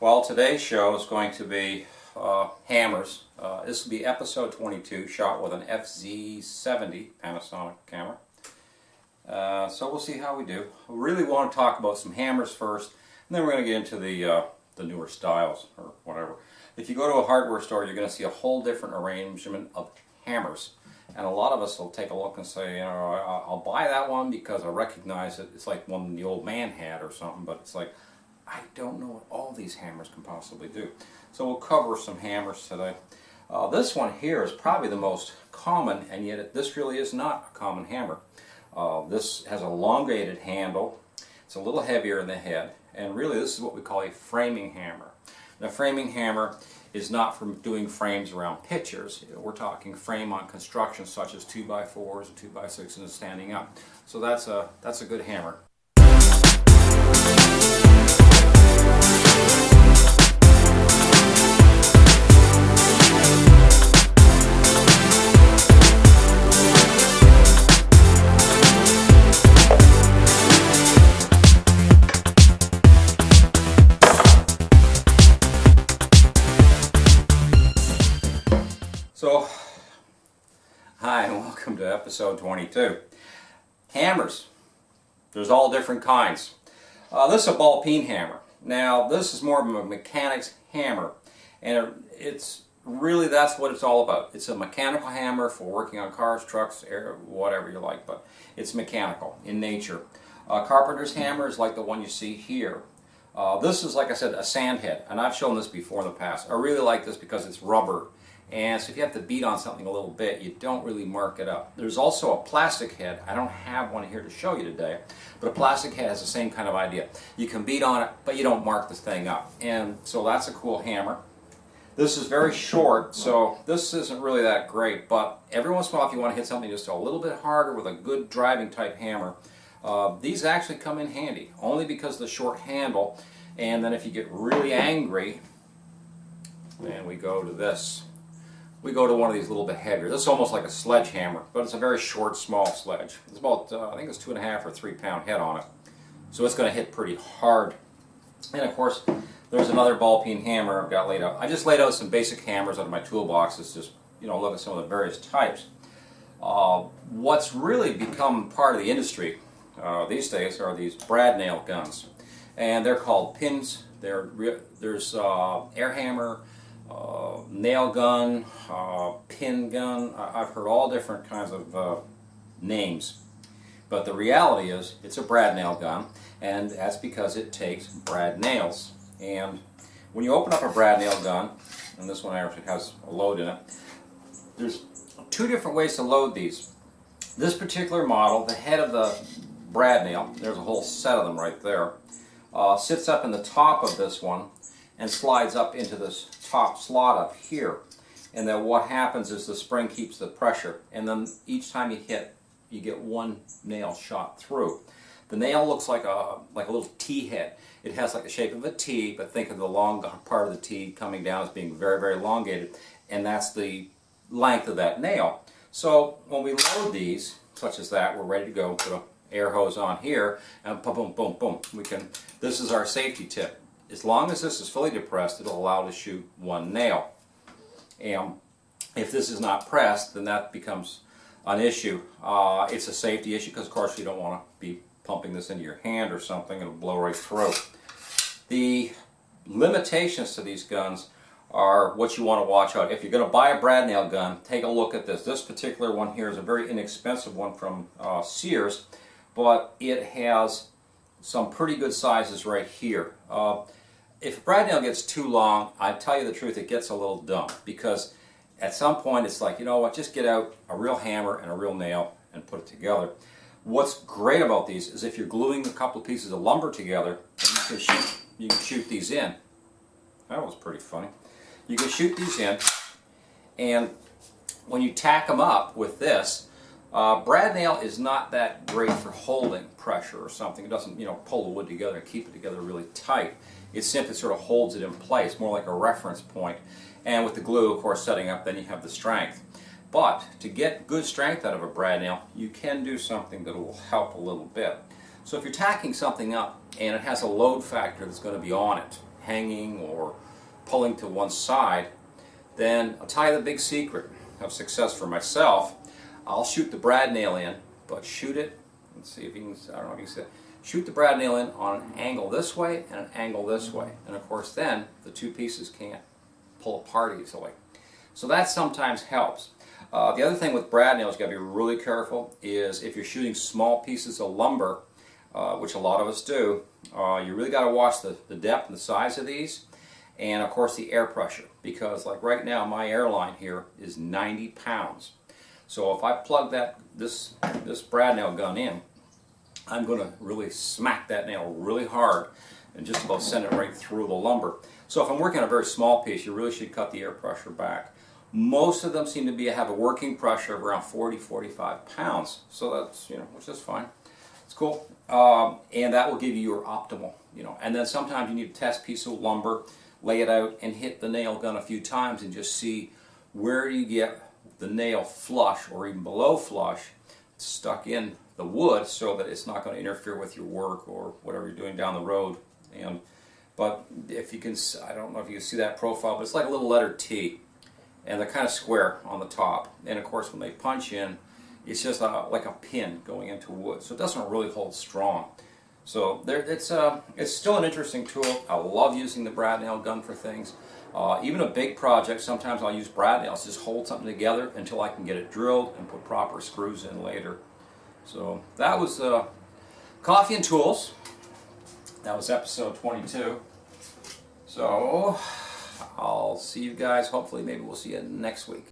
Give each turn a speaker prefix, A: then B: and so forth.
A: Well, today's show is going to be hammers. This will be episode 22, shot with an FZ70 Panasonic camera. So we'll see how we do. We really want to talk about some hammers first, and then we're going to get into the newer styles or whatever. If you go to a hardware store, you're going to see a whole different arrangement of hammers. And a lot of us will take a look and say, you know, I'll buy that one because I recognize it. It's like one the old man had or something, but it's like, I don't know what all these hammers can possibly do. So we'll cover some hammers today. This one here is probably the most common, and yet this really is not a common hammer. This has a elongated handle. It's a little heavier in the head, and really this is what we call a framing hammer. Now, framing hammer is not for doing frames around pictures. We're talking frame on construction such as 2x4s and 2x6s and standing up. So that's a good hammer. So, hi and welcome to episode 22. Hammers. There's all different kinds. This is a ball peen hammer. Now, this is more of a mechanic's hammer, and it's really, that's what it's all about. It's a mechanical hammer for working on cars, trucks, air, whatever you like, but it's mechanical in nature. Carpenter's hammer is like the one you see here. This is, like I said, a sand head, and I've shown this before in the past. I really like this because it's rubber. And so if you have to beat on something a little bit, you don't really mark it up. There's also a plastic head. I don't have one here to show you today, but a plastic head has the same kind of idea. You can beat on it, but you don't mark this thing up. And so that's a cool hammer. This is very short, so this isn't really that great, but every once in a while if you want to hit something just a little bit harder with a good driving type hammer, these actually come in handy, only because of the short handle. And then if you get really angry, and we go to this. We go to one of these a little bit heavier. This is almost like a sledgehammer, but it's a very short, small sledge. It's about, I think it's 2.5 or 3 pound head on it. So it's going to hit pretty hard. And of course, there's another ball peen hammer I've got laid out. I just laid out some basic hammers out of my toolboxes, just, you know, look at some of the various types. What's really become part of the industry these days are these brad nail guns. And they're called pins. There's air hammer, nail gun, pin gun. I've heard all different kinds of names, but the reality is it's a brad nail gun, and that's because it takes brad nails. And when you open up a brad nail gun, and this one actually has a load in it, there's two different ways to load these. This particular model, the head of the brad nail, there's a whole set of them right there, sits up in the top of this one and slides up into this top slot up here. And then what happens is the spring keeps the pressure, and then each time you hit, you get one nail shot through. The nail looks like a little T head. It has like the shape of a T, but think of the long part of the T coming down as being very, very elongated, and that's the length of that nail. So when we load these, such as that, we're ready to go. Put an air hose on here, and boom, boom, boom, boom. This is our safety tip. As long as this is fully depressed, it'll allow to shoot one nail. And if this is not pressed, then that becomes an issue. It's a safety issue because, of course, you don't want to be pumping this into your hand or something. It'll blow right through. The limitations to these guns are what you want to watch out. If you're going to buy a brad nail gun, take a look at this. This particular one here is a very inexpensive one from Sears, but it has some pretty good sizes right here. If a brad nail gets too long, I tell you the truth, it gets a little dumb, because at some point it's like, you know what, just get out a real hammer and a real nail and put it together. What's great about these is if you're gluing a couple of pieces of lumber together, you can shoot these in. That was pretty funny. You can shoot these in, and when you tack them up with this, brad nail is not that great for holding pressure or something. It doesn't, you know, pull the wood together and keep it together really tight. It simply sort of holds it in place, more like a reference point. And with the glue, of course, setting up, then you have the strength. But to get good strength out of a brad nail, you can do something that will help a little bit. So if you're tacking something up and it has a load factor that's going to be on it, hanging or pulling to one side, then I'll tell you the big secret of success for myself. I'll shoot the brad nail in, but shoot it, let's see if you can, I don't know if you can see it. Shoot the brad nail in on an angle this way and an angle this way. And of course then the two pieces can't pull apart easily. So that sometimes helps. The other thing with brad nails you got to be really careful is if you're shooting small pieces of lumber, which a lot of us do, you really got to watch the depth and the size of these, and of course the air pressure, because like right now my airline here is 90 pounds. So if I plug this brad nail gun in, I'm going to really smack that nail really hard and just about send it right through the lumber. So if I'm working on a very small piece, you really should cut the air pressure back. Most of them seem to have a working pressure of around 40-45 pounds. So that's, which is fine. It's cool. And that will give you your optimal, And then sometimes you need to test a piece of lumber, lay it out, and hit the nail gun a few times and just see where you get the nail flush or even below flush stuck in the wood so that it's not going to interfere with your work or whatever you're doing down the road. But if you can, I don't know if you can see that profile, but it's like a little letter T, and they're kind of square on the top. And of course when they punch in, it's just like a pin going into wood, so it doesn't really hold strong. So it's still an interesting tool. I love using the brad nail gun for things. Even a big project, sometimes I'll use brad nails, just hold something together until I can get it drilled and put proper screws in later. So that was Coffee and Tools. That was episode 22. So I'll see you guys, hopefully maybe we'll see you next week.